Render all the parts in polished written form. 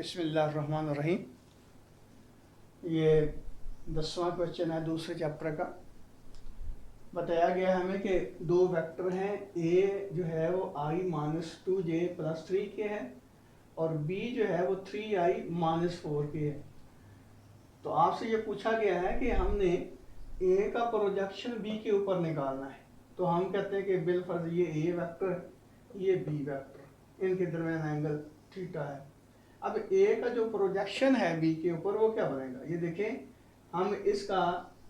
बिस्मिल्लाहिर्रहमानिर्रहीम। ये 10वां क्वेश्चन है दूसरे चैप्टर का। बताया गया है हमें कि दो वेक्टर हैं, ए जो है वो i-2j + 3 के है और b जो है वो 3i-4 के है। तो आपसे ये पूछा गया है कि हमने a का प्रोजेक्शन b के ऊपर निकालना है। तो हम कहते हैं कि बिलफर्ज ये a वेक्टर, ये b वेक्टर, इनके दरमियान एंगल थीटा है। अब a का जो प्रोजेक्शन है b के ऊपर वो क्या बनेगा, ये देखें। हम इसका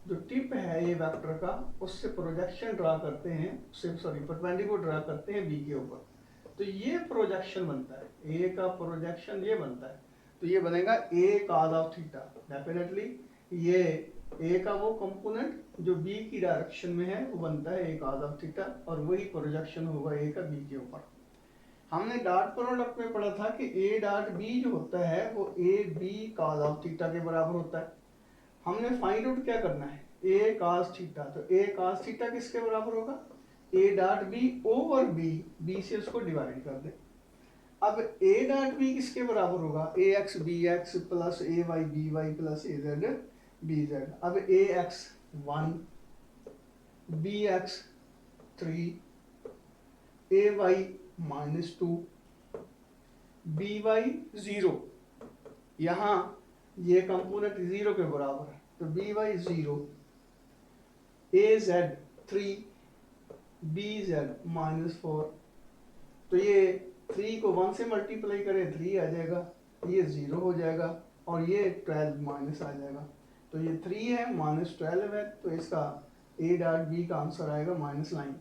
जो टिप है a वेक्टर का, उससे प्रोजेक्शन ड्रा करते हैं, परपेंडिकुलर ड्रा करते हैं b के ऊपर। तो ये प्रोजेक्शन बनता है, a का प्रोजेक्शन ये बनता है। तो ये बनेगा a cos of theta. Definitely ये a का वो कंपोनेंट जो b की डायरेक्शन में है वो बनता है a cos ऑफ थीटा, और वही प्रोजेक्शन होगा a का b के ऊपर। हमने डॉट प्रोडक्ट में पढ़ा था कि a डॉट b जो होता है वो a b cos of theta के बराबर होता है। हमने फाइंड आउट क्या करना है, a cos थीटा। तो a cos थीटा किसके बराबर होगा, a dot b over b से उसको डिवाइड कर दे। अब a डॉट b किसके बराबर होगा, ax bx plus ay by plus az bz। अब ax 1, bx 3, ay -2, by 0। यहाँ ये कंपोनेंट 0 के बराबर है, तो by 0, az 3, bz -4। तो ये 3 को 1 से मल्टीप्लाई करें 3 आ जाएगा, ये 0 हो जाएगा और ये 12 माइनस आ जाएगा। तो ये 3 है -12 है, तो इसका a डॉट b का आंसर आएगा -9।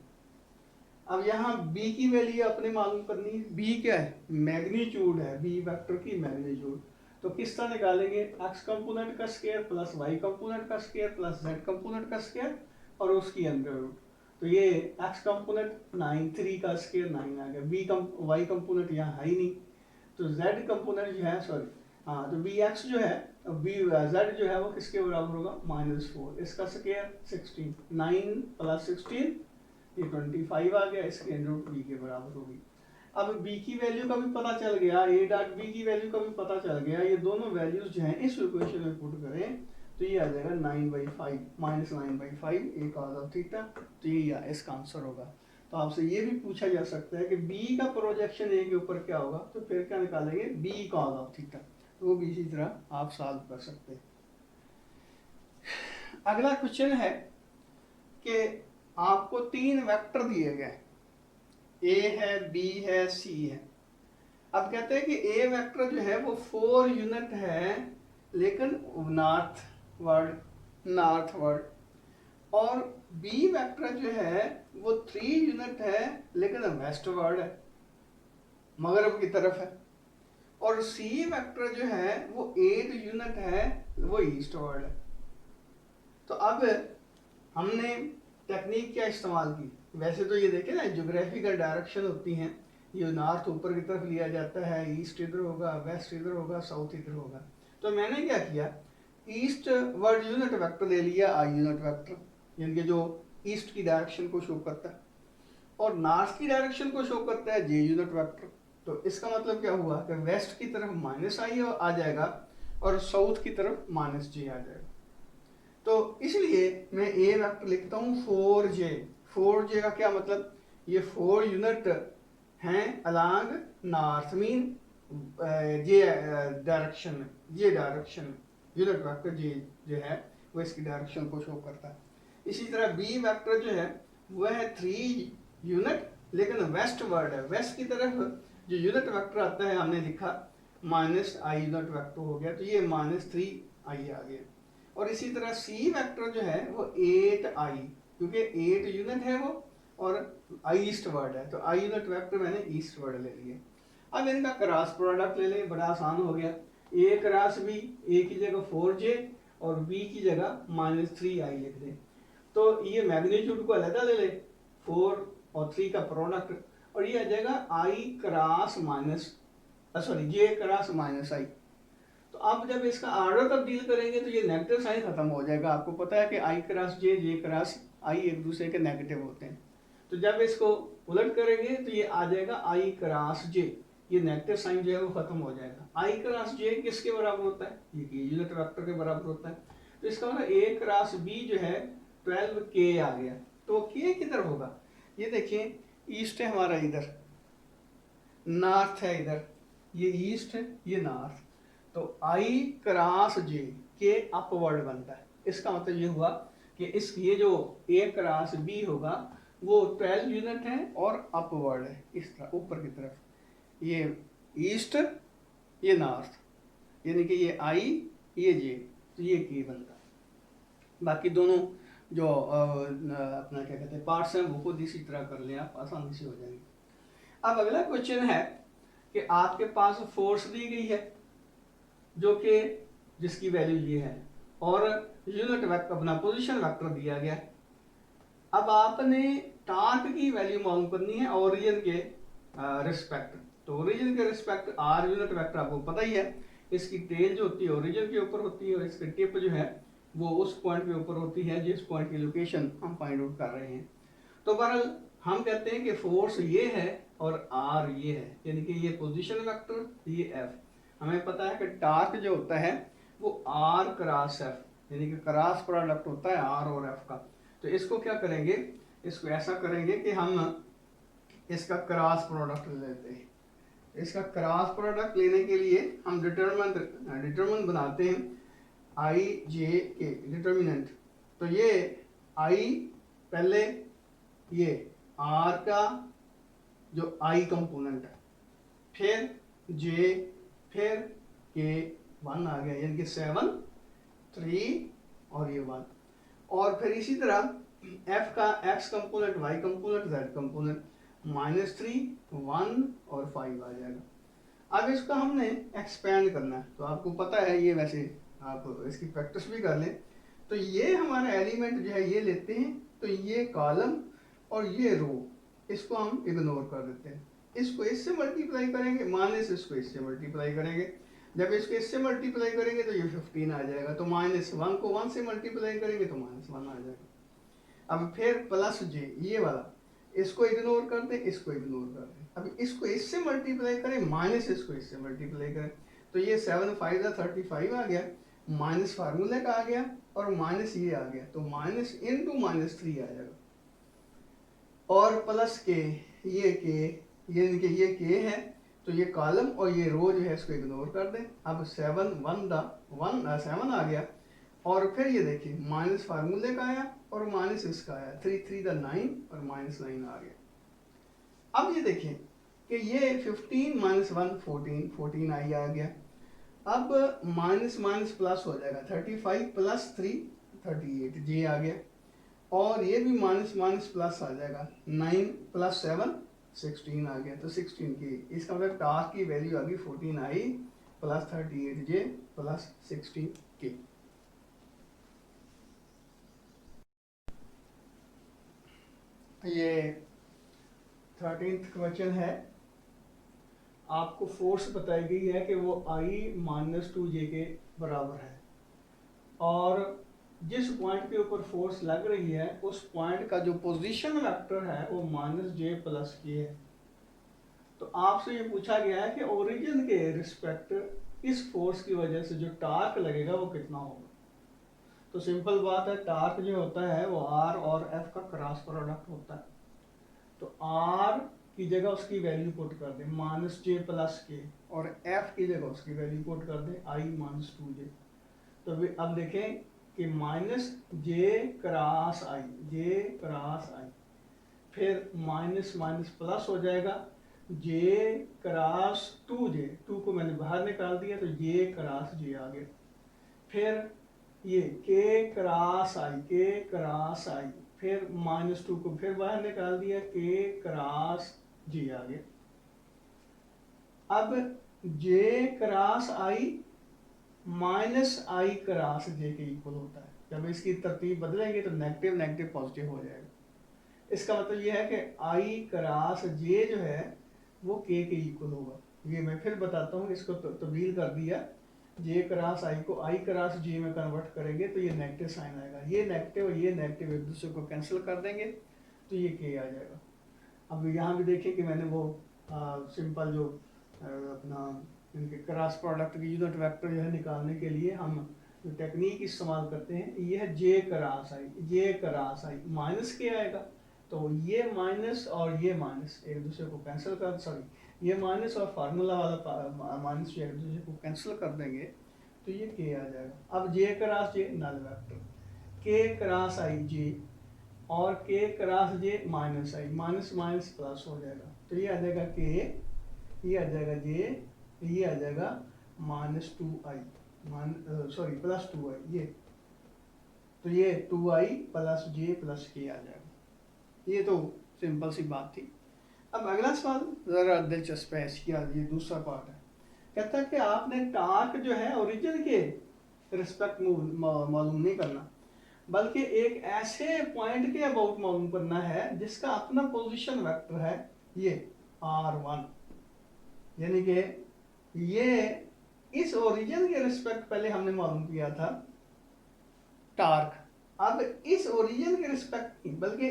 अब यहाँ b की वैल्यू अपने मालूम करनी है। b क्या है, मैग्नीट्यूड है, b वेक्टर की मैग्नीट्यूड। तो किस तरह निकालेंगे, x कंपोनेंट का स्क्वायर प्लस y कंपोनेंट का स्क्वायर प्लस z कंपोनेंट का स्क्वायर और उसकी अंडर रूट। तो ये x कंपोनेंट 9, 3 का स्क्वायर 9 आ गया। y कंपोनेंट यहाँ है ही नहीं, तो z कंपोनेंट जो है, तो bx जो है, z जो है वो किसके बराबर होगा, -4। इसका स्क्वायर 16, 9 + 16 ये 25 आ गया, इसके अंडर रूट b के बराबर होगी। अब b की वैल्यू का भी पता चल गया, a डॉट b की वैल्यू का भी पता चल गया। ये दोनों वैल्यूज जो हैं इस इक्वेशन में पुट करें तो ये आ जाएगा 9/5 -9/5 a cos ऑफ थीटा। तो ये इसका आंसर होगा। तो आपसे ये भी पूछा जा सकता है कि b का प्रोजेक्शन a के ऊपर क्या होगा, तो फिर क्या निकालेंगे, b cos ऑफ थीटा। तो वो भी इसी तरह आप सॉल्व कर सकते हैं। अगला क्वेश्चन है कि आपको 3 वेक्टर दिए गए, a है, b है, c है। अब कहते हैं कि a वेक्टर जो है वो 4 यूनिट है लेकिन नॉर्थवर्ड, और b वेक्टर जो है वो 3 यूनिट है लेकिन वेस्टवर्ड है, मगरब की तरफ है। और c वेक्टर जो है वो 8 यूनिट है, वो ईस्टवर्ड है। तो अब हमने टेक्निक क्या इस्तेमाल की, वैसे तो ये देखें ना, ज्योग्राफिकल डायरेक्शन होती हैं, ये नॉर्थ ऊपर की तरफ लिया जाता है, ईस्ट इधर होगा, वेस्ट इधर होगा, साउथ इधर होगा। तो मैंने क्या किया, ईस्ट वर्ड यूनिट वेक्टर ले लिया, आई यूनिट वेक्टर, यानी जो ईस्ट की डायरेक्शन को शो करता है, और नॉर्थ की डायरेक्शन को शो करता है जे यूनिट वेक्टर। तो इसका मतलब क्या हुआ कि वेस्ट की तरफ -i आ जाएगा और साउथ की तरफ -j आ जाएगा। तो इसलिए मैं ए वेक्टर लिखता हूँ 4j। 4j का क्या मतलब, ये 4 यूनिट हैं अलोंग नॉर्थ मीन जे डायरेक्शन में, ये डायरेक्शन में यूनिट वेक्टर जे जो है वो इसकी डायरेक्शन को शो करता है। इसी तरह बी वेक्टर जो है वह है 3 यूनिट लेकिन वेस्ट वर्ड है, वेस्ट की तरफ जो यूनिट वेक्टर आता है हमने लिखा -i यूनिट वेक्टर हो गया, तो ये -3i आ गया। और इसी तरह सी वेक्टर जो है वो 8i, क्योंकि 8 यूनिट है वो और आई ईस्ट वर्ड है, तो आई यूनिट वेक्टर मैंने ईस्ट वर्ड ले लिए। अब इनका क्रॉस प्रोडक्ट ले लें, बड़ा आसान हो गया। ए क्रॉस बी, ए की जगह 4j और बी की जगह -3i लिख दें। तो ये मैग्नीट्यूड को अलग ले लें, 4 और 3 का प्रोडक्ट, और ये आ जाएगा i cross j cross -i। तो अब जब इसका ऑर्डर तब्दील करेंगे तो ये नेगेटिव साइन खत्म हो जाएगा। आपको पता है कि i cross J cross i एक दूसरे के नेगेटिव होते हैं। तो जब इसको उलट करेंगे तो ये आ जाएगा i क्रॉस जे, ये नेगेटिव साइन जो है वो खत्म हो जाएगा। आई क्रॉस जे किसके बराबर होता है, ये यूनिट वेक्टर के बराबर होता है। तो इसका मतलब ए क्रॉस बी जो है 12 के आ गया। तो के किधर होगा, ये देखिए ईस्ट है हमारा, इधर नॉर्थ है, इधर ये ईस्ट है, ये नॉर्थ। तो आई क्रॉस जे के अपवर्ड बनता है। इसका मतलब ये हुआ कि इस ये जो ए क्रॉस बी होगा वो 12 यूनिट है और अपवर्ड है, इस तरह ऊपर की तरफ, ये ईस्ट ये नॉर्थ, यानी कि ये आई ये जे, तो ये के बनता है। बाकी दोनों जो अपना क्या कहते हैं पार्ट्स हैं वो खुद इसी तरह कर लें आप, आसानी से हो जाएंगे। अब अगला क्वेश्चन है कि आपके पास फोर्स दी गई है जो कि जिसकी वैल्यू ये है, और यूनिट वेक्टर अपना पोजीशन वेक्टर दिया गया है। अब आपने टार्क की वैल्यू मालूम करनी है ओरिजिन के रिस्पेक्ट। तो ओरिजिन के रिस्पेक्ट आर यूनिट वेक्टर आपको पता ही है, इसकी टेल जो होती है ओरिजिन के ऊपर होती है और इसकी टिप जो है वो उस पॉइंट के ऊपर होती है जिस पॉइंट की लोकेशन हम फाइंड आउट कर रहे हैं। तो बहरहाल हम कहते हैं कि फोर्स ये है और आर ये है, यानी कि ये पोजीशन वेक्टर ये एफ। हमें पता है कि टार्क जो होता है वो आर क्रॉस एफ, यानी कि क्रॉस प्रोडक्ट होता है आर और एफ का। तो इसको क्या करेंगे, इसको ऐसा करेंगे कि हम इसका क्रॉस प्रोडक्ट लेते हैं। इसका क्रॉस प्रोडक्ट लेने के लिए हम डिटरमिनेंट बनाते हैं आई जे के डिटर्मिनेंट। तो ये आई पहले ये आर का जो आई कंपोनेंट है, फिर जे, फिर के 1 आ गया, यानी कि 7 3 और ये 1। और फिर इसी तरह एफ का X component, Y component, Z component, -3 1 और 5 आ जाएगा। अब इसका हमने एक्सपेंड करना है, तो आपको पता है ये, वैसे आप इसकी प्रैक्टिस भी कर लें। तो ये हमारा एलिमेंट जो है ये लेते हैं, तो ये कॉलम और ये रो इसको हम इग्नोर कर देते हैं। इसको इससे मल्टीप्लाई करेंगे, माइनस इसको इससे मल्टीप्लाई करेंगे। जब इसको इससे मल्टीप्लाई करेंगे तो ये 15 आ जाएगा। तो -1 को 1 से मल्टीप्लाई करेंगे तो -1 आ जाएगा। अब फिर प्लस जे ये वाला, इसको इग्नोर कर दें, इसको इग्नोर कर दें। अब इसको इससे मल्टीप्लाई करें, माइनस इसको इससे मल्टीप्लाई करें, तो ये 7 5 35 आ गया, माइनस फार्मूले का आ गया और माइनस ये आ गया, तो माइनस इंटू -3 आ जाएगा। और प्लस के ये के, यानी कि ये के है, तो ये कॉलम और ये रो जो है इसको इग्नोर कर दें। अब 7 7 आ गया, और फिर ये देखिए माइनस फार्मूले का आया और माइनस इसका आया, 3 3 9 और -9 आ गया। अब ये देखिए कि ये 15 -1 14 14 आई आ गया। अब माइनस माइनस प्लस हो जाएगा, 35 + 3 38 जे आ गया। और ये भी माइनस माइनस प्लस आ जाएगा, 9 + 7 16 आ गया, तो 16 की, इसका मतलब टास्क की वैल्यू आ गई 14 आई + 38 जे + 16 के। ये 13th क्वेश्चन है। आपको फोर्स बताई गई है कि वो I-2J के बराबर है, और जिस पॉइंट के ऊपर फोर्स लग रही है उस पॉइंट का जो पोजीशन वेक्टर है वो -J + K है। तो आपसे ये पूछा गया है कि ओरिजिन के रिस्पेक्ट इस फोर्स की वजह से जो टार्क लगेगा वो कितना होगा। तो सिंपल बात है, टार्क जो होता है वो R और F का क्रॉस प्रोडक्ट होता है। तो R की जगह उसकी वैल्यू पुट कर दें -J + K, और F की जगह उसकी वैल्यू पुट कर दें I-2J। तो अब देखें कि -J क्रॉस I, फिर माइनस माइनस प्लस हो जाएगा, J क्रॉस 2J, 2 को मैंने बाहर निकाल दिया तो J क्रॉस J आ गया। फिर ये K क्रॉस I, फिर -2 को फिर बाहर निकाल दिया, K क्रॉस J आ गया। अब J cross I -I cross J के इक्वल होता है। जब इसकी तरतीब बदलेंगे तो नेगेटिव नेगेटिव पॉजिटिव हो जाएगा। इसका मतलब यह है कि I क्रॉस J जो है वो K के इक्वल होगा। ये मैं फिर बताता हूँ, इसको तब्दील कर दिया, J क्रॉस I को I क्रॉस J में कन्वर्ट करेंगे तो ये नेगेटिव साइन आएगा, ये नेगेटिव और ये नेगेटिव एक दूसरे को कैंसिल कर देंगे तो ये K आ जाएगा। अब यहाँ भी देखें कि मैंने वो सिंपल जो अपना इनके क्रॉस प्रोडक्ट की यूनिट वेक्टर जो है निकालने के लिए हम जो टेक्निक इस्तेमाल करते हैं ये है जे cross I. J cross i minus के आएगा, तो ये माइनस और ये माइनस एक दूसरे को कैंसिल कर, सॉरी ये माइनस और फार्मूला वाला माइनस जो एक दूसरे को कैंसिल कर देंगे तो ये के आ जाएगा। अब जे क्रॉस जे नल वेक्टर, के क्रॉस आई जे और के क्रॉस जे माइनस आई, माइनस माइनस प्लस हो जाएगा, तो ये आ जाएगा के, ये आ जाएगा जे, ये आ जाएगा minus two I, sorry plus two I, ये तो ये two I plus J plus K आ जाएगा। ये तो सिंपल सी बात थी। अब अगला सवाल जरा दिलचस्प है, इसका ये दूसरा पार्ट है। कहता है कि आपने टार्क जो है ओरिजिन के रिस्पेक्ट मालूम नहीं करना, बल्कि एक ऐसे पॉइंट के अबाउट मालूम करना है जिसका अपना पोजीशन वेक्टर है ये r1, यानी कि ये इस ओरिजिन के रिस्पेक्ट पहले हमने मालूम किया था टार्क, अब इस ओरिजिन के रिस्पेक्ट नहीं बल्कि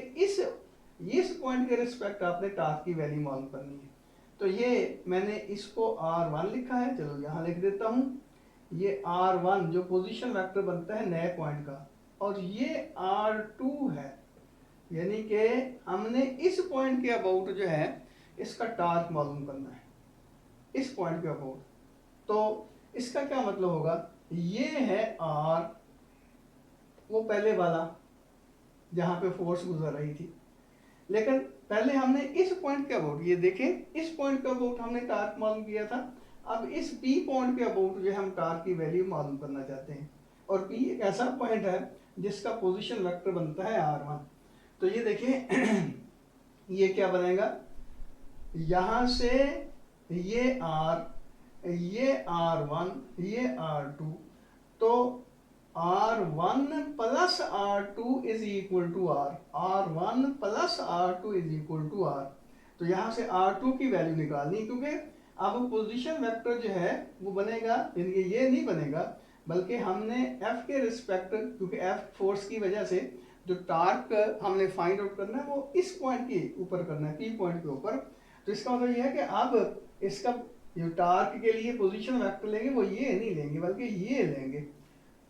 इस पॉइंट के रिस्पेक्ट आपने टार्क की वैल्यू मालूम करनी है। तो ये मैंने इसको r1 लिखा है, चलो यहाँ लिख देता हूँ, ये r1 जो पोजीशन वेक्टर बनता है नए पॉइंट का, और ये r2 है, यानी कि हमने इस पॉइंट के अबाउट जो है इसका टार्क मालूम करना है, इस पॉइंट के अबाउट। तो इसका क्या मतलब होगा, ये है r, वो पहले वाला जहां पे फोर्स गुजर रही थी, लेकिन पहले हमने इस पॉइंट के अबाउट, ये देखें इस पॉइंट के अबाउट हमने टार्क मालूम किया था, अब इस P पॉइंट के अबाउट जो हम टार्क की वैल्यू मालूम करना चाहते हैं, और P एक ऐसा पॉइंट है जिसका पोजीशन वेक्टर बनता है r1। तो ये देखिए ये क्या बनेगा, यहां से ये r, ये r1, ये r2, तो r1 plus r2 is equal to r, r1 plus r2 is equal to r। तो यहाँ से r2 की वैल्यू निकालनी, क्योंकि अब पोजीशन वेक्टर जो है वो बनेगा, यानी ये नहीं बनेगा, बल्कि हमने f के रिस्पेक्ट, क्योंकि f फोर्स की वजह से जो टार्क हमने फाइंड आउट करना है वो इस पॉइंट के ऊपर करना है, P पॉइंट के ऊपर। तो इसका मतलब ये है कि अब इसका जो टार्क के लिए पोजीशन वेक्टर लेंगे वो ये नहीं लेंगे बल्कि ये लेंगे,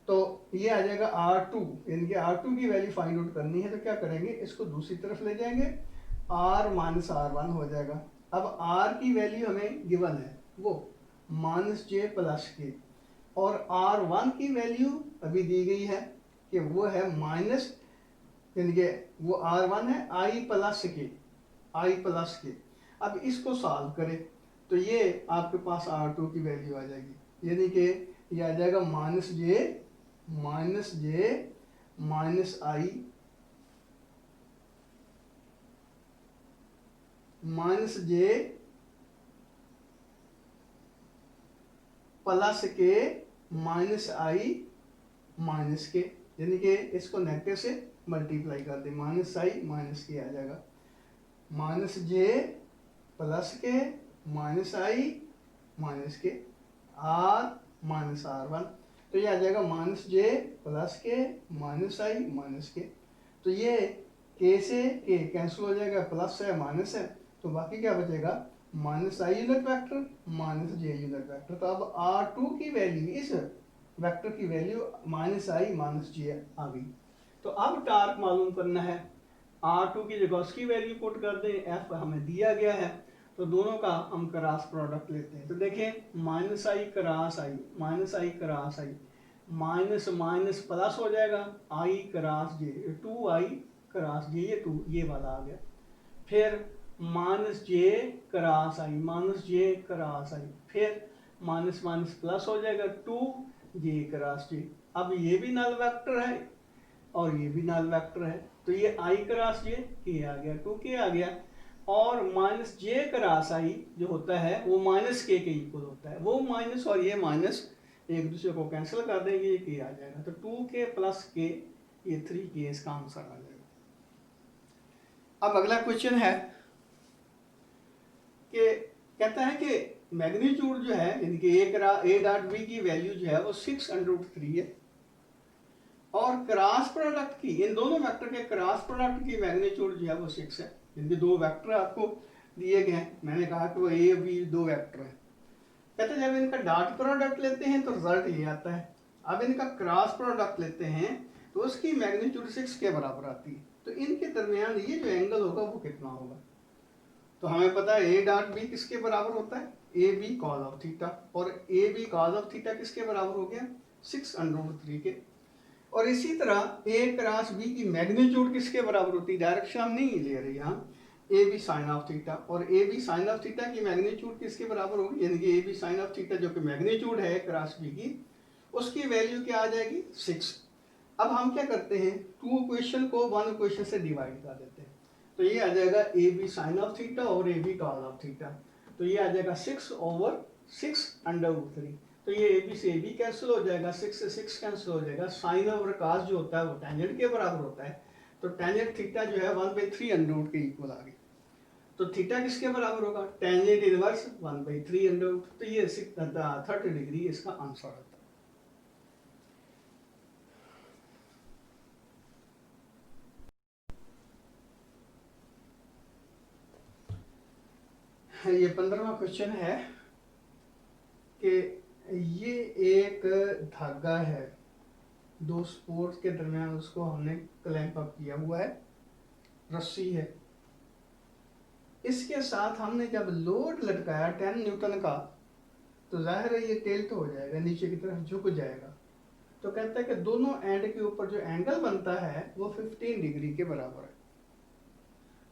तो ये आ जाएगा r2, यानी कि r2 की वैल्यू फाइंड आउट करनी है, तो क्या करेंगे, इसको दूसरी तरफ ले जाएंगे, r माइनस r1 हो जाएगा। अब r की वैल्यू हमें गिवन है वो माइनस जे प्लस के, और r1 की वैल्यू अभी दी गई है कि वो है माइनस, यानी कि वो r1 है i प्लस के, i प्लस के। अब इसको सॉल्व करें तो ये आपके पास r2 की वैल्यू आ जाएगी, यानी कि ये आ जाएगा माइनस जे माइनस आई माइनस जे प्लस के माइनस आई माइनस के, यानी कि इसको नेगेटिव से मल्टीप्लाई कर दे, माइनस आई माइनस के आ जाएगा, माइनस जे प्लस के माइनस आई माइनस के, आर माइनस r1, तो ये आ जाएगा माइनस जे प्लस के माइनस आई माइनस के। तो ये के से के कैंसिल हो जाएगा, प्लस है माइनस है, तो बाकी क्या बचेगा, minus I unit vector minus J unit vector. तो अब r2 की वैल्यू, इस वेक्टर की वैल्यू माइनस आई माइनस जे आ गई। तो अब टार्क मालूम करना है, r2 की जगह उसकी वैल्यू पुट कर दें, f हमें दिया गया है, तो दोनों का हम क्रॉस प्रोडक्ट लेते हैं। तो देखें minus i cross i, minus i cross i, minus minus plus हो जाएगा, i cross j, two i cross j, ये टू ये वाला आ गया, फिर minus j cross i, minus j cross i, फिर माइनस माइनस प्लस हो जाएगा, टू जे क्रॉस जे। अब ये भी नल वेक्टर है और ये भी नल वेक्टर है, तो ये आई क्रॉस जे के आ गया, टू के आ गया, और माइनस जे क्रॉस आई जो होता है वो माइनस के इक्वल होता है, वो माइनस और ये माइनस एक दूसरे को कैंसिल कर देंगे, ये के आ जाएगा, तो 2k प्लस के, ये 3k इसका आंसर आ जाएगा। अब अगला क्वेश्चन है कि कहता है कि मैग्नीट्यूड जो है, यानी कि ए डॉट बी की वैल्यू जो है वो 6√3 है, और क्रॉस प्रोडक्ट की, इन दोनों वेक्टर के क्रॉस प्रोडक्ट की मैग्नीट्यूड जो है वो 6 है। इनके दो वेक्टर आपको दिए गए हैं, मैंने कहा कि वो ए बी दो वेक्टर हैं, कहते हैं जब इनका डॉट प्रोडक्ट लेते हैं तो रिजल्ट ये आता है, अब इनका क्रॉस प्रोडक्ट लेते हैं तो उसकी मैग्नीट्यूड 6 के बराबर आती है। तो इनके दरमियान ये जो एंगल होगा वो कितना होगा, तो हमें पता है ए डॉट बी किसके बराबर होता है, A B cos of theta, और A B cos of theta किसके बराबर हो गया 6√3 के। और इसी तरह ए क्रॉस बी की मैग्नीट्यूड किसके बराबर होती है, डायरेक्शन हम नहीं ले रहे यहाँ, A B sine of theta, और A B sine of theta की मैग्नीट्यूड किसके बराबर होगी, यानी कि A B sine of theta जो कि मैग्नीट्यूड है क्रॉस बी की, उसकी वैल्यू क्या आ जाएगी 6। अब हम क्या करते हैं, 2 इक्वेशन को 1 इक्वेशन से डिवाइड कर देते हैं, तो ये आ जाएगा A B sine of theta और A B cos of theta, तो ये आ जाएगा 6/6√3। तो ये ए बी से ए बी कैंसिल हो जाएगा, 6 से 6 कैंसिल हो जाएगा, साइन ओवर कॉस जो होता है वो टेंजेंट के बराबर होता है, तो टेंजेंट थीटा जो है 1/3 के इक्वल आ गई। तो थीटा किसके बराबर होगा, टेंजेंट इनवर्स 1/3, तो ये 30 डिग्री इसका आंसर होता है। ये 15वां क्वेश्चन है कि ये एक धागा है, 2 स्पोर्ट्स के दरमियान उसको हमने क्लैंप अप किया हुआ है, रस्सी है, इसके साथ हमने जब लोड लटकाया 10 न्यूटन का, तो जाहिर है ये टिल्ट हो जाएगा, नीचे की तरफ झुक जाएगा। तो कहता है कि दोनों एंड के ऊपर जो एंगल बनता है वो 15 डिग्री के बराबर है।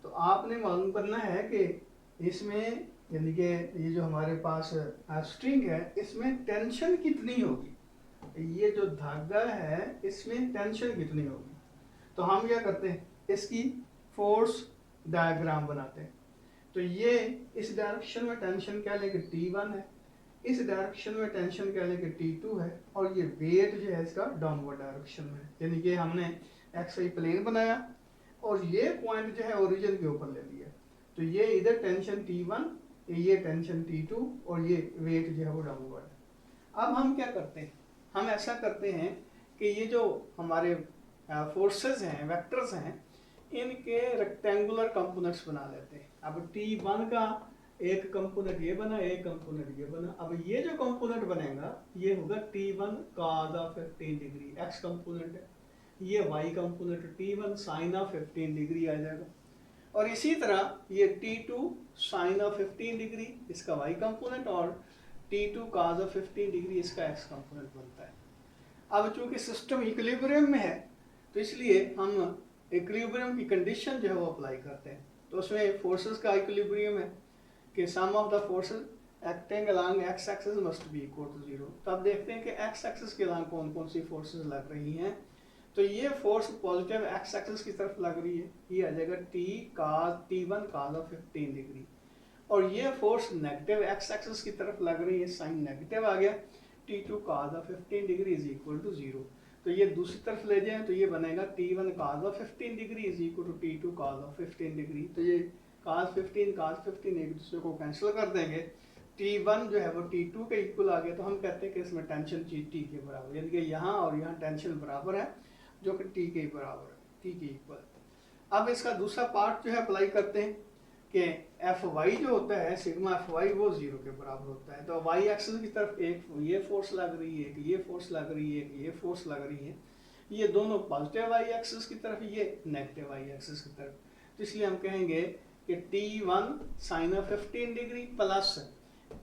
तो आपने मालूम करना है कि इसमें, यानी कि ये जो हमारे पास स्ट्रिंग है इसमें टेंशन कितनी होगी, ये जो धागा है इसमें टेंशन कितनी होगी। तो हम क्या करते हैं, इसकी फोर्स डायग्राम बनाते हैं। तो ये इस डायरेक्शन में टेंशन क्या लेके T1 है, इस डायरेक्शन में टेंशन क्या लेके T2 है, और ये वेट जो है इसका डाउनवर्ड डायरेक्शन में, यानी कि हमने XY प्लेन बनाया और ये पॉइंट जो है ओरिजिन के ऊपर ले लिया। तो ये इधर टेंशन T1, ये टेंशन T2, और ये वेट जो है वो डाउनवर्ड है। अब हम क्या करते हैं, हम ऐसा करते हैं कि ये जो हमारे फोर्सेस हैं, वेक्टर्स हैं, इनके रेक्टेंगुलर कंपोनेंट्स बना लेते हैं। अब T1 का एक कंपोनेंट ये बना, एक कंपोनेंट ये बना। अब ये जो कंपोनेंट बनेगा ये होगा T1 cos of 15 degree, x component है, ये y component T1 sin of 15 degree आ जाएगा, और इसी तरह ये T2 sin ऑफ 15 डिग्री इसका y कंपोनेंट, और T2 cos ऑफ 15 डिग्री इसका x कंपोनेंट बनता है। अब चूंकि सिस्टम इक्विलिब्रियम में है तो इसलिए हम इक्विलिब्रियम की कंडीशन जो है वो अप्लाई करते हैं। तो उसमें फोर्सेस का इक्विलिब्रियम है कि sum of the forces acting along x axis must be equal to 0। तो अब देखते हैं कि x एक्सिस के अलोंग कौन कौन सी फोर्सेस लग रही हैं। तो ये फोर्स पॉजिटिव x एक्सिस की तरफ लग रही है, ये आ जाएगा T1 cos ऑफ 15 डिग्री, और ये फोर्स नेगेटिव x एक्सिस की तरफ लग रही है, साइन नेगेटिव आ गया, T2 cos of 15 degree is equal to 0। तो ये दूसरी तरफ ले जाएं तो ये बनेगा T1 cos of 15 degree is equal to T2 cos of 15 degree. तो ये cos 15 एक दूसरे को कैंसिल कर देंगे, T1 जो है वो T2 के इक्वल आ गया। तो हम कहते हैं कि इसमें टेंशन T के बराबर, यानी कि यहाँ और यहाँ टेंशन बराबर है जो कि T के बराबर है, T के इक्वल। अब इसका दूसरा पार्ट जो है अप्लाई करते हैं कि Fy जो होता है सिग्मा Fy वो 0 के बराबर होता है। तो y एक्सिस की तरफ एक ये फोर्स लग रही है, ये फोर्स लग रही है, ये फोर्स लग रही है, ये दोनों पॉजिटिव y एक्सिस की तरफ, ये नेगेटिव y एक्सिस की तरफ। तो इसलिए हम कहेंगे कि T1 sin of 15 degree plus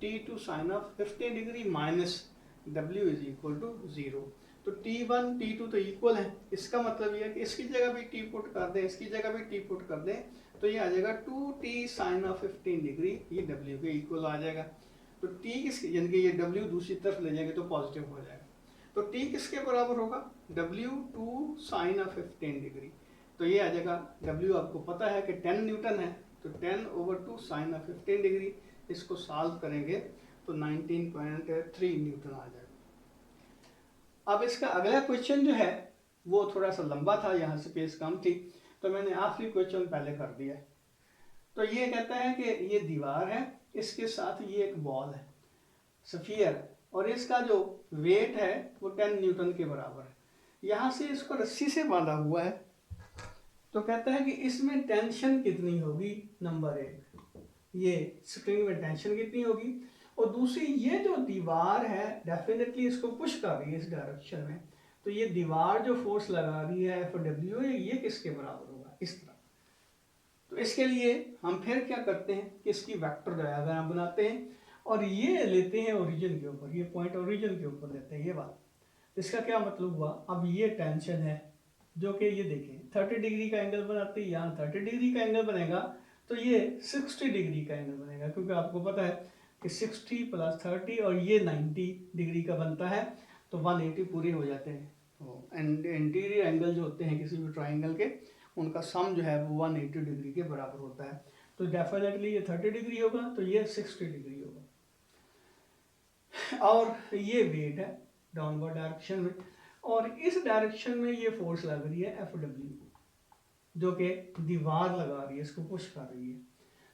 T2 sin of 15 degree minus W is equal to 0। तो T1 T2 तो इक्वल है, इसका मतलब ये है कि इसकी जगह भी T पुट कर दें, इसकी जगह भी T पुट कर दें, तो ये आ जाएगा 2T sin ऑफ 15 डिग्री, ये W के इक्वल आ जाएगा। तो T किसके, यानी कि ये W दूसरी तरफ ले जाएंगे तो पॉजिटिव हो जाएगा। तो T किसके बराबर होगा, W2 sin ऑफ 15 डिग्री। तो ये आ जाएगा, W आपको पता है कि 10 न्यूटन है, तो 10/2 sin ऑफ 15 डिग्री, इसको सॉल्व करेंगे तो 19.3 न्यूटन आ जाएगा। अब इसका अगला क्वेश्चन जो है वो थोड़ा सा लंबा था, यहाँ से पेज कम थी, तो मैंने आखिरी क्वेश्चन पहले कर दिया। तो ये कहता है कि ये दीवार है, इसके साथ ये एक बॉल है, स्फीयर, और इसका जो वेट है वो 10 न्यूटन के बराबर है। यहाँ से इसको रस्सी से बांधा हुआ है, तो कहता है कि इसमें टेंशन कितनी होगी, नंबर 1 ये स्प्रिंग में टेंशन कितनी होगी, और दूसरी ये जो दीवार है डेफिनेटली इसको पुश कर रही है इस डायरेक्शन में, तो ये दीवार जो फोर्स लगा रही है F ये किसके बराबर होगा, इस तरह। तो इसके लिए हम फिर क्या करते हैं कि इसकी वेक्टर डायग्राम बनाते हैं और ये लेते हैं ओरिजिन के ऊपर, ये पॉइंट ओरिजिन के ऊपर लेते हैं ये बात। इसका क्या मतलब हुआ, अब ये टेंशन है जो कि ये देखें 30 डिग्री का एंगल बनाते हैं, यहाँ 30 डिग्री का एंगल बनेगा तो ये 60 डिग्री का एंगल बनेगा, क्योंकि आपको पता है कि 60 + 30 और ये 90 डिग्री का बनता है, तो 180 पूरे हो जाते हैं। तो इंटीरियर एंगल जो होते हैं किसी भी ट्राइंगल के, उनका सम जो है वो 180 डिग्री के बराबर होता है। तो डेफिनेटली ये 30 डिग्री होगा तो ये 60 डिग्री होगा। और ये वेट है डाउनवर्ड डायरेक्शन में, और इस डायरेक्शन में ये फोर्स लग रही है Fw जो कि दीवार लगा रही है, इसको पुश कर रही है।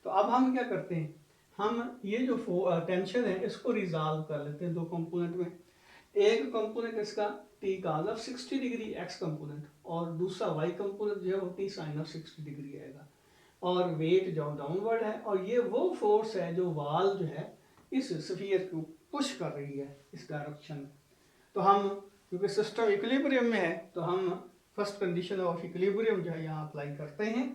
तो अब हम क्या करते हैं, हम ये जो टेंशन है इसको रिजॉल्व कर लेते हैं दो कंपोनेंट में। एक कंपोनेंट इसका t cos 60 degree x component, और दूसरा y कंपोनेंट जो है वो t sin 60 डिग्री आएगा। और वेट जो डाउनवर्ड है, और ये वो फोर्स है जो वाल जो है इस स्फीयर को पुश कर रही है इस डायरेक्शन में। तो हम क्योंकि सिस्टम इक्विलिब्रियम में है तो हम फर्स्ट कंडीशन ऑफ इक्विलिब्रियम जो है यहाँ अप्लाई करते हैं।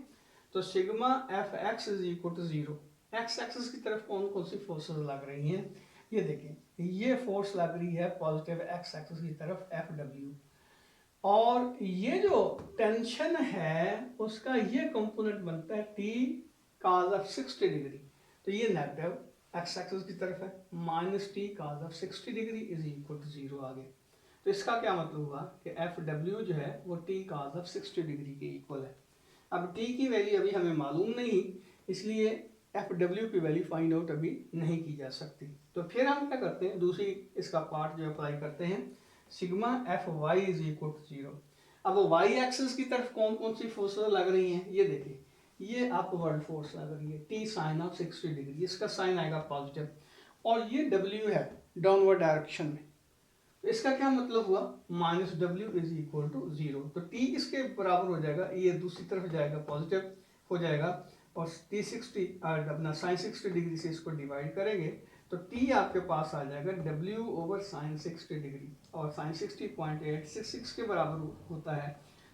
तो सिग्मा Fx = 0, एक्स एक्सिस की तरफ कौन कौन सी फोर्सेस लग रही हैं, ये देखें, ये फोर्स लग रही है पॉजिटिव एक्स एक्सिस की तरफ Fw, और ये जो टेंशन है उसका ये कंपोनेंट बनता है t cos 60 डिग्री, तो ये नेगेटिव एक्स एक्सिस की तरफ है, -t cos 60 डिग्री = 0 आ गए। तो इसका क्या मतलब हुआ कि Fw जो है वो t cos 60 डिग्री के इक्वल है। अब t की वैल्यू अभी हमें मालूम नहीं, इसलिए Fw की वैल्यू फाइंड आउट अभी नहीं की जा सकती। तो फिर हम क्या करते हैं, दूसरी इसका पार्ट जो अप्लाई करते हैं, सिग्मा Fy = 0। अब y एक्सिस की तरफ कौन कौन सी फोर्सेस लग रही हैं, ये देखिए, ये अपवर्ड फोर्स लग रही है t sin 60 डिग्री, इसका साइन आएगा पॉजिटिव, और ये w है डाउनवर्ड डायरेक्शन में। तो इसका क्या मतलब हुआ, -w = 0। तो t किसके बराबर हो जाएगा, ये दूसरी तरफ जाएगा पॉजिटिव हो जाएगा, और t60 अपना sin 60 डिग्री से इसको डिवाइड करेंगे तो t आपके पास आ जाएगा w/sin 60 डिग्री, और sin 60.866 के बराबर होता है।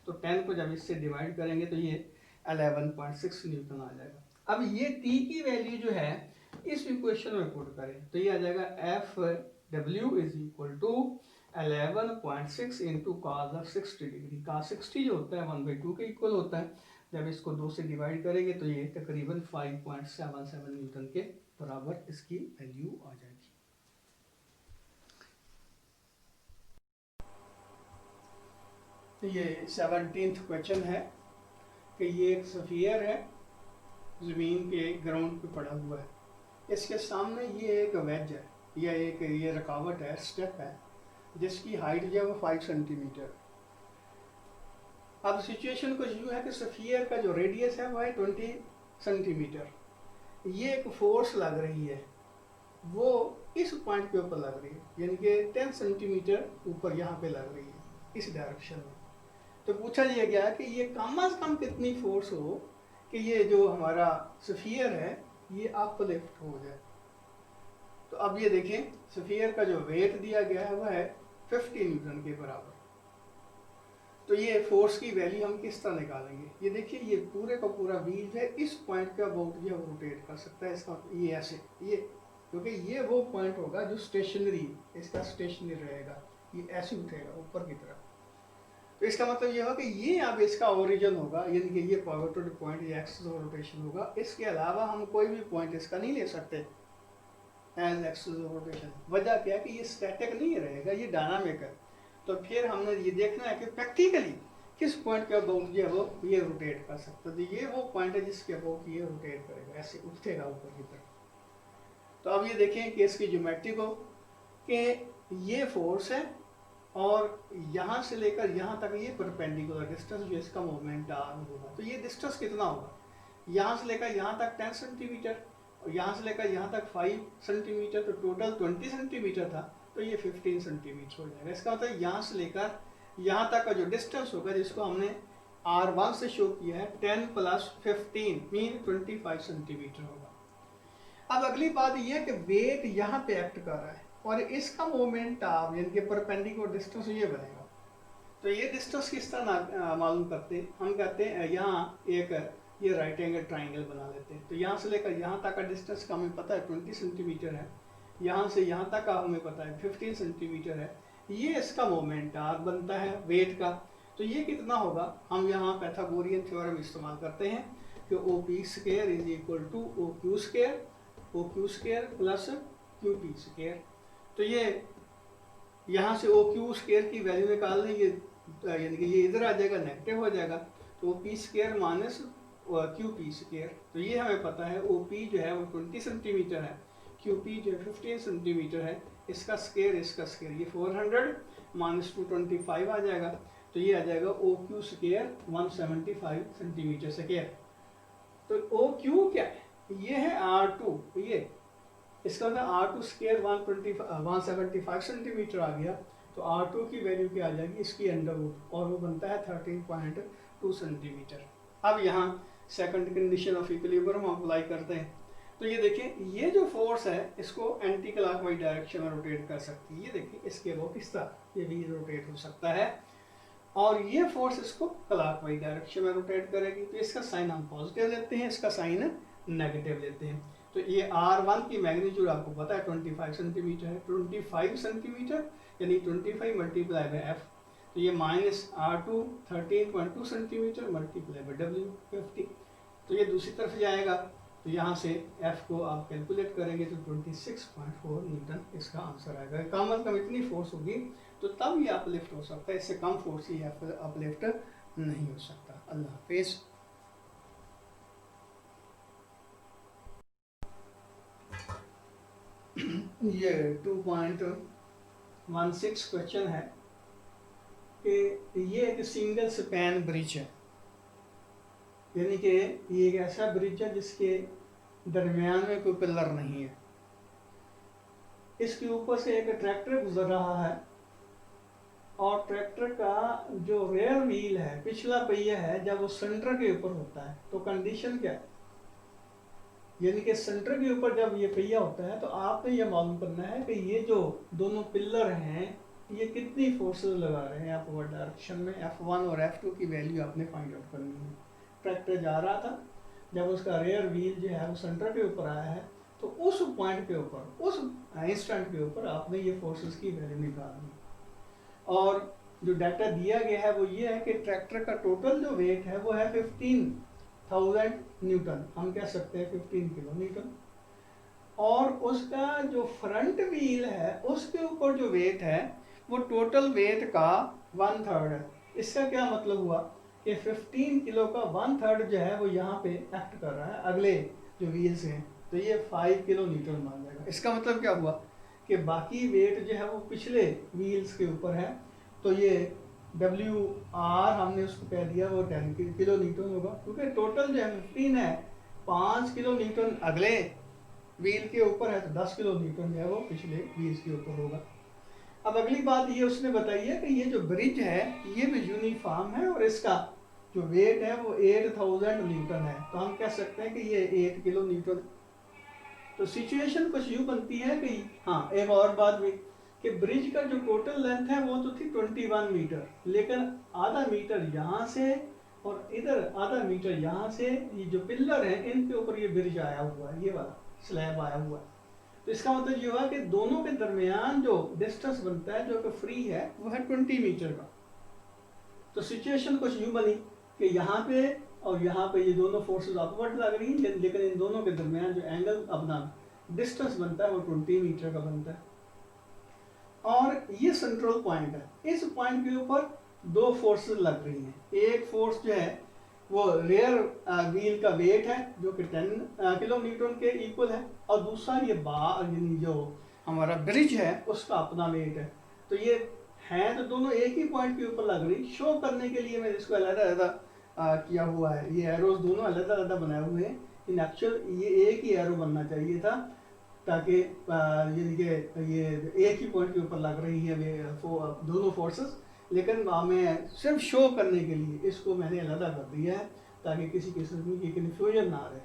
तो 10 को जब इससे डिवाइड करेंगे तो ये 11.6 न्यूटन आ जाएगा। अब ये t की वैल्यू जो है इस इक्वेशन में पुट करें तो ये आ जाएगा Fw = 11.6 × cos 60 डिग्री। cos 60 जो होता है 1/2 के इक्वल होता है, जब इसको 2 से डिवाइड करेंगे तो ये तकरीबन 5.77 न्यूटन के बराबर इसकी वैल्यू आ जाएगी। तो ये 17th क्वेश्चन है कि ये एक स्फीयर है, ज़मीन के ग्राउंड पे पड़ा हुआ है, इसके सामने ये एक वेज है या एक ये रुकावट है, स्टेप है, जिसकी हाइट जो है वो 5 सेंटीमीटर। अब सिचुएशन कुछ यूँ है कि स्फीयर का जो रेडियस है वह है 20 सेंटीमीटर। ये एक फोर्स लग रही है वो इस पॉइंट के ऊपर लग रही है, यानी कि 10 सेंटीमीटर ऊपर यहाँ पे लग रही है इस डायरेक्शन में। तो पूछा ये गया कि ये कम से कम कितनी फोर्स हो कि ये जो हमारा स्फीयर है ये अपलिफ्ट हो जाए। तो अब ये देखें, स्फीयर का जो वेट दिया गया है वह है 50 न्यूटन के बराबर। तो ये फोर्स की वैल्यू हम किस तरह निकालेंगे, ये देखिए, ये पूरे का पूरा व्हील है इस पॉइंट का अबाउट ये रोटेट कर सकता है, इसका ये ऐसे, ये क्योंकि ये वो पॉइंट होगा जो स्टेशनरी, इसका स्टेशनरी रहेगा, ये ऐसे उठेगा ऊपर की तरफ। तो इसका मतलब ये होगा कि ये अब इसका ओरिजिन होगा, यानी कि ये पिवोटल पॉइंट, ये एक्सिस ऑफ रोटेशन होगा। इसके अलावा हम कोई भी पॉइंट इसका नहीं ले सकते एज एक्सिस ऑफ रोटेशन। वजह क्या है कि ये स्टैटिक नहीं रहेगा, ये डायनामिक है। तो फिर हमने ये देखना है कि प्रैक्टिकली किस पॉइंट के अबाउट जो है वो ये रोटेट कर सकता है। तो ये वो पॉइंट है जिसके अबाउट ये रोटेट करेगा, ऐसे उठेगा ऊपर की तरफ। तो अब ये देखें कि इसकी ज्योमेट्री को कि ये फोर्स है और यहाँ से लेकर यहाँ तक ये परपेंडिकुलर डिस्टेंस जो इसका मोमेंट आर्म होगा। तो ये डिस्टेंस कितना होगा, यहाँ से लेकर यहाँ तक 10 सेंटीमीटर और यहाँ से लेकर यहाँ तक 5 सेंटीमीटर, तो टोटल 20 सेंटीमीटर था, तो ये 15 सेंटीमीटर हो जाएगा। इसका मतलब यहाँ से लेकर यहाँ तक का जो डिस्टेंस होगा, जिसको हमने R1 से शो किया है, 10 + 15 मीन 25 सेंटीमीटर होगा। अब अगली बात ये है कि वेट यहाँ पे एक्ट कर रहा है और इसका मोमेंट आप यानी कि परपेंडिकुलर डिस्टेंस ये बनेगा। तो ये डिस्टेंस किस तरह मालूम करते हैं, हम कहते हैं यहाँ एक ये राइट एंगल ट्राइंगल बना लेते हैं। तो यहाँ से लेकर यहाँ तक का डिस्टेंस का हमें पता है 20 सेंटीमीटर है, यहाँ से यहाँ तक का हमें पता है 15 सेंटीमीटर है। ये इसका मोमेंट आर बनता है वेट का। तो ये कितना होगा, हम यहाँ पैथागोरियन थ्योरम इस्तेमाल करते हैं कि O P square is equal to O Q square plus Q P square. तो ये यहाँ से ओ क्यू स्क्वायर की वैल्यू निकाल लेंगे, यानी कि ये इधर आ जाएगा, नेगेटिव हो जाएगा। तो O P square minus Q P square. तो ये हमें पता है ओ पी जो है वो 20 सेंटीमीटर है, क्यू पी जो 15 सेंटीमीटर है। इसका स्क्वायर ये 400 माइनस 225 आ जाएगा। तो ये आ जाएगा O Q square 175 centimetre square. तो ओ क्यू क्या है, ये है R2, ये इसका मतलब R2 स्क्वायर 175 सेंटीमीटर आ गया। तो R2 की वैल्यू क्या आ जाएगी, इसकी अंडर रूट, और वो बनता है 13.2 सेंटीमीटर। अब यहाँ सेकंड कंडीशन ऑफ इक्विलिब्रियम हम अप्लाई करते हैं। तो ये देखिए, ये जो फोर्स है इसको एंटी क्लॉकवाइज डायरेक्शन में रोटेट कर सकती है। ये देखिए इसके वो किस तरह ये भी रोटेट हो सकता है, और ये फोर्स इसको क्लॉकवाइज डायरेक्शन में रोटेट करेगी। तो इसका साइन हम पॉजिटिव लेते हैं, इसका साइन नेगेटिव लेते हैं। तो ये R1 की मैग्नीट्यूड आपको पता है 25 सेंटीमीटर है। 25 सेंटीमीटर यानी 25 मल्टीप्लाई बाय एफ। तो ये minus R2 13.2 centimetre multiply by W 50। तो ये दूसरी तरफ जाएगा। तो यहाँ से F को आप कैलकुलेट करेंगे तो 26.4 न्यूटन इसका आंसर आएगा। कम अज कम इतनी फोर्स होगी तो तब ये अपलिफ्ट हो सकता है, इससे कम फोर्स ये अपलिफ्ट नहीं हो सकता। अल्लाह हाफिज़। ये 2.16 क्वेश्चन है कि ये एक सिंगल स्पैन ब्रिज है, यानी कि ये एक ऐसा ब्रिज है जिसके दरमियान में कोई पिलर नहीं है। इसके ऊपर से एक ट्रैक्टर गुजर रहा है और ट्रैक्टर का जो रेयर व्हील है, पिछला पहिया है, जब वो सेंटर के ऊपर होता है तो कंडीशन क्या है, यानी कि सेंटर के ऊपर जब ये पहिया होता है तो आपने ये मालूम करना है कि ये जो दोनों पिलर हैं ये कितनी फोर्सेस लगा रहे हैं अपवर्ड डायरेक्शन में। F1 और F2 की वैल्यू आपने फाइंड आउट करनी है। ट्रैक्टर जा रहा था, जब उसका रेयर व्हील जो है वो सेंटर के ऊपर आया है तो उस पॉइंट के ऊपर, उस इंस्टेंट के ऊपर आपने ये फोर्सेस की वैल्यू निकालनी। और जो डाटा दिया गया है वो ये है कि ट्रैक्टर का टोटल जो वेट है वो है 15,000 न्यूटन, हम कह सकते हैं 15 किलो न्यूटन। और उसका जो फ्रंट व्हील है उसके ऊपर जो वेट है वो टोटल वेट का 1/3 है। इसका क्या मतलब हुआ कि 15 किलो का 1/3 जो है वो यहाँ पे एक्ट कर रहा है अगले जो व्हील्स हैं। तो ये 5 किलो न्यूटन मान जाएगा। इसका मतलब क्या हुआ कि बाकी वेट जो है वो पिछले व्हील्स के ऊपर है। तो ये WR हमने उसको कह दिया वो 10 किलो न्यूटन होगा, क्योंकि टोटल जो है 15 है, 5 किलो न्यूटन अगले व्हील के ऊपर है तो 10 किलो न्यूटन जो है वो पिछले व्हील्स के ऊपर होगा। अब अगली बात ये उसने बताई है कि ये जो ब्रिज है ये भी यूनिफॉर्म है और इसका जो वेट है वो 8000 न्यूटन है। तो हम कह सकते हैं कि ये 8 किलो न्यूटन। तो सिचुएशन कुछ यूँ बनती है कि हाँ, एक और बात भी कि ब्रिज का जो टोटल लेंथ है वो तो थी 21 मीटर, लेकिन आधा मीटर यहाँ से और इधर आधा मीटर यहाँ से ये जो पिलर है इनके ऊपर ये ब्रिज आया हुआ है, ये वाला स्लैब आया हुआ है। तो इसका मतलब ये हुआ कि दोनों के दरमियान जो डिस्टेंस बनता है जो कि फ्री है वो है 20 मीटर का। तो सिचुएशन कुछ यूँ बनी कि यहाँ पे और यहाँ पे ये दोनों फोर्सेस अपवर्ड लग रही हैं, लेकिन इन दोनों के दरमियान जो एंगल अपना डिस्टेंस बनता है वो 20 मीटर का बनता है। और ये सेंट्रल पॉइंट है, इस पॉइंट के ऊपर दो फोर्सेस लग रही हैं। एक फोर्स जो है वो रेयर व्हील का वेट है जो कि 10 किलो न्यूटन के इक्वल है, और दूसरा ये यानी जो हमारा ब्रिज है उसका अपना वेट है। तो ये हैं तो दोनों एक ही पॉइंट के ऊपर लग रही। शो करने के लिए मैंने इसको अलग-अलग किया हुआ है, ये एरोज दोनों अलग-अलग बनाए हुए हैं। इन एक्चुअल ये एक ही एरो बनना चाहिए था ताकि ये एक ही पॉइंट के ऊपर लग रही है दोनों फोर्सेस, लेकिन मैं सिर्फ शो करने के लिए इसको मैंने अलग कर दिया है ताकि किसी किस्म की कन्फ्यूजन ना रहे।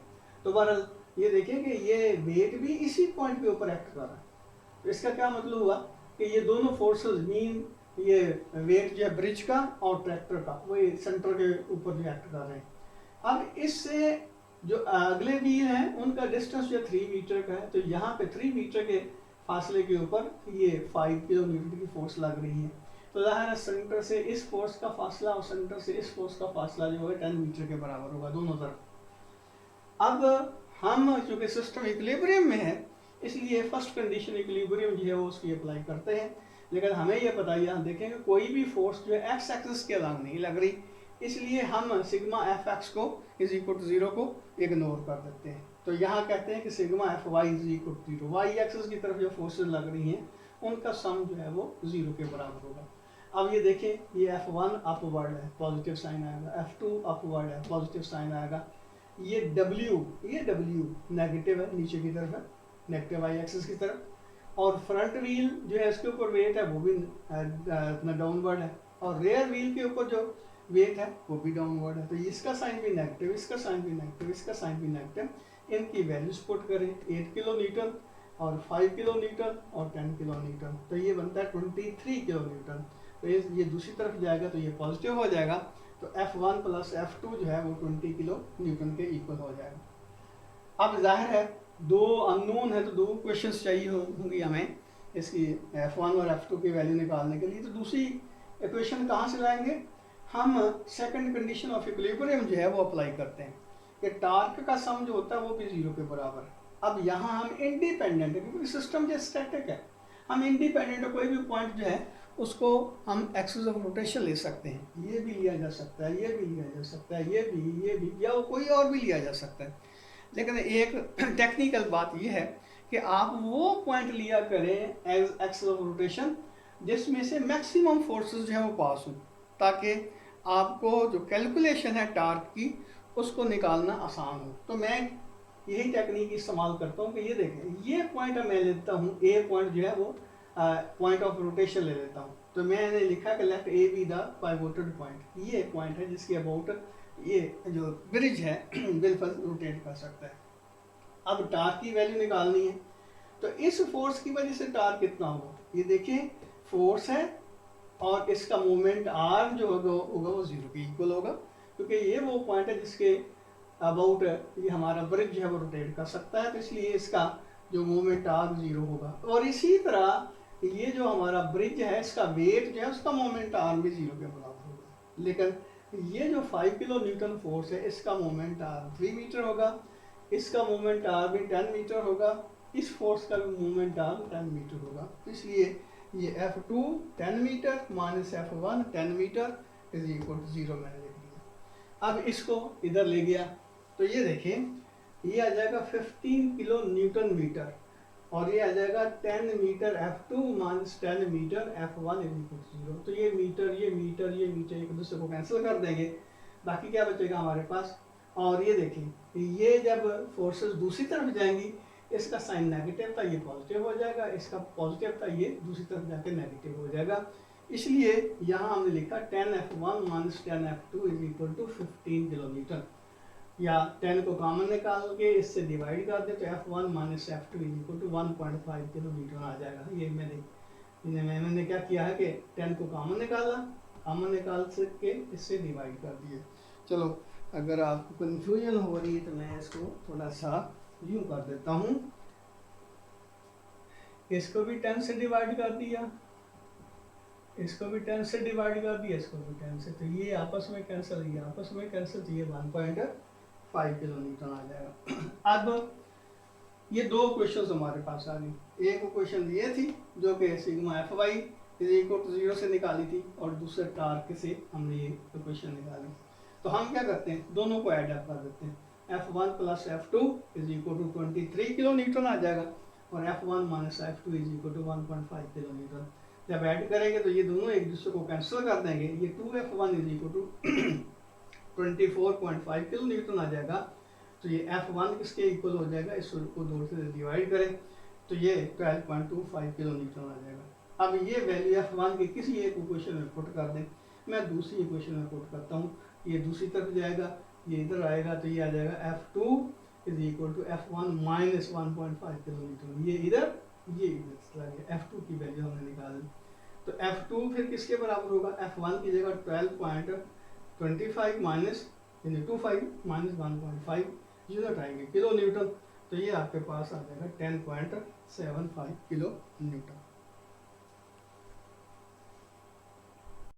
तो बहरहाल ये देखिए कि ये वेट भी इसी पॉइंट के ऊपर एक्ट कर रहा है। तो इसका क्या मतलब हुआ कि ये दोनों फोर्सेस मीन ये वेट जो है ब्रिज का और ट्रैक्टर का वही सेंटर के ऊपर जो एक्ट कर रहे हैं। अब इससे जो अगले व्हील हैं उनका डिस्टेंस जो 3 मीटर का है, तो यहाँ पे 3 मीटर के फासले के ऊपर ये 5 किलो न्यूटन की फोर्स लग रही है। तो ज़ाहिर है सेंटर से इस फोर्स का फासला और सेंटर से इस फोर्स का फासला जो है 10 मीटर के बराबर होगा दोनों तरफ। अब हम चूंकि सिस्टम इक्विलिब्रियम में है इसलिए फर्स्ट कंडीशन इक्विलिब्रियम जो है वो उसकी अप्लाई करते हैं, लेकिन हमें ये पता है, यहाँ देखेंगे कोई भी फोर्स जो है एक्स एक्सिस के अलग नहीं लग रही, इसलिए हम सिग्मा एफ एक्स को इज इक्वल टू 0 को इग्नोर कर देते हैं। तो यहाँ कहते हैं कि sigma F Y is equal to 0, Y axis की तरफ जो फोर्सेज लग रही हैं उनका सम जो है वो 0 के बराबर होगा। अब ये देखें, ये F1 अपवर्ड है, पॉजिटिव साइन आएगा, F2 अपवर्ड है, पॉजिटिव साइन आएगा, ये W नेगेटिव है, नीचे की तरफ है, नेगेटिव वाई एक्सिस की तरफ, और फ्रंट व्हील जो है इसके ऊपर वेट है वो भी अपना डाउनवर्ड है, और रेयर व्हील के ऊपर जो वेट है वो भी डाउनवर्ड है। तो इसका साइन भी नेगेटिव, इसका साइन भी नेगेटिव, इसका साइन भी नेगेटिव। इनकी वैल्यूज पुट करें, 8 किलो न्यूटन और 5 किलो न्यूटन और 10 किलो न्यूटन, तो ये बनता है 23 किलो न्यूटन। तो ये दूसरी तरफ जाएगा तो ये पॉजिटिव हो जाएगा, तो F1 प्लस F2 जो है वो 20 किलो न्यूटन के इक्वल हो जाएगा। अब जाहिर है दो अननोन है तो दो क्वेश्चंस चाहिए होंगी हमें इसकी F1 और F2 की वैल्यू निकालने के लिए। तो दूसरी इक्वेशन कहाँ से लाएंगे, हम सेकंड कंडीशन ऑफ इक्विलिब्रियम जो है वो अप्लाई करते हैं कि टार्क का सम जो होता है वो भी 0 के बराबर है। अब यहाँ हम इंडिपेंडेंट है क्योंकि सिस्टम जो स्टैटिक है, हम इंडिपेंडेंट कोई भी पॉइंट जो है उसको हम एक्सिस ऑफ रोटेशन ले सकते हैं, ये भी लिया जा सकता है, ये भी लिया जा सकता है, ये भी या कोई और भी लिया जा सकता है। लेकिन एक टेक्निकल बात ये है कि आप वो पॉइंट लिया करें एज एक्सिस ऑफ रोटेशन जिसमें से मैक्सिमम फोर्सेस जो है वो पास हों, ताकि आपको जो कैलकुलेशन है टार्क की उसको निकालना आसान हो। तो मैं यही टेक्निक इस्तेमाल करता हूँ कि ये देखें, ये पॉइंट मैं लेता हूँ, ए पॉइंट जो है वो पॉइंट ऑफ रोटेशन ले लेता हूँ, तो मैंने लिखा कि let A be the pivoted point, ये पॉइंट है जिसके अबाउट ये जो ब्रिज है बिल्कुल रोटेट कर सकता है। अब टार्क की वैल्यू निकालनी है, तो इस फोर्स की वजह से टार्क कितना होगा, ये देखिए फोर्स है और इसका मोमेंट आर जो होगा वो 0 के इक्वल होगा, क्योंकि ये वो पॉइंट है जिसके अबाउट ये हमारा ब्रिज जो है वो रोटेट कर सकता है, तो इसलिए इसका जो मोमेंट आर 0 होगा। और इसी तरह ये जो हमारा ब्रिज है इसका वेट जो है उसका मोमेंट आर भी 0 के बराबर होगा। लेकिन ये जो 5 किलो न्यूटन फोर्स है इसका मोमेंट आर 3 मीटर होगा, इसका मोमेंट आर भी 10 मीटर होगा, इस फोर्स का भी मोमेंट आर 10 मीटर होगा। तो इसलिए ये F2 10 metre minus F1 10 metre is equal to 0 मैंने लिख दिया। अब इसको इधर ले गया तो ये देखें ये आ जाएगा 15 किलो न्यूटन मीटर और ये आ जाएगा 10 metre F2 minus 10 metre F1 is equal to 0। तो ये मीटर एक दूसरे को कैंसिल कर देंगे, बाकी क्या बचेगा हमारे पास। और ये देखिए ये जब फोर्सेस दूसरी तरफ जाएंगी इसका साइन नेगेटिव था ये पॉजिटिव हो जाएगा, इसका पॉजिटिव था ये दूसरी तरफ जाके नेगेटिव हो जाएगा। इसलिए यहाँ हमने लिखा 10F1 minus 10F2 is equal to 15 kilonewton, या 10 को कॉमन निकाल के इससे डिवाइड कर दे तो F1 minus F2 is equal to 1.5 kilo newton आ जाएगा। ये मैंने क्या किया है कि 10 को कॉमन निकाला, कॉमन निकाल के इससे डिवाइड कर दिए। चलो अगर आपको कन्फ्यूजन हो रही है तो मैं इसको थोड़ा सा यूँ कर देता हूँ, इसको भी 10 से डिवाइड कर दिया, इसको भी 10 से डिवाइड कर दिया, इसको भी 10 से, तो ये आपस में कैंसिल, ये आपस में कैंसिल, तो ये 1.5 किलो न्यूटन आ जाएगा। अब ये दो क्वेश्चंस हमारे पास आ गई, एक क्वेश्चन ये थी जो कि sigma F Y is equal to 0 से निकाली थी और दूसरे टार्क से हमने ये क्वेश्चन निकाली। तो हम क्या करते हैं दोनों को ऐड अप कर देते हैं, F1 plus F2 is equal to 23 kilo newton आ जाएगा और F1 minus F2 is equal to 1.5 kilo newton. जब ऐड करेंगे तो ये दोनों एक दूसरे को कैंसिल कर देंगे, ये 2F1 is equal to 24.5 kilo newton आ जाएगा। तो ये F1 किसके इक्वल हो जाएगा, इसको 2 से डिवाइड करें तो ये 12.25 किलो न्यूटन आ जाएगा। अब ये वैल्यू F1 के किसी एक इक्वेशन में पुट कर दें, मैं दूसरी इक्वेशन में पुट करता हूँ, ये दूसरी तरफ जाएगा, ये इधर आएगा तो ये आ जाएगा F2 is equal to F1 minus 1.5 kilometre. ये इधर चला गया, F2 की वैल्यू हमने निकाली। तो F2 फिर किसके बराबर होगा, F1 की जगह 12.25 माइनस 25 माइनस 1.5 यूनिट आएंगे किलो न्यूटन। तो ये आपके पास आ जाएगा 10.75 किलो न्यूटन।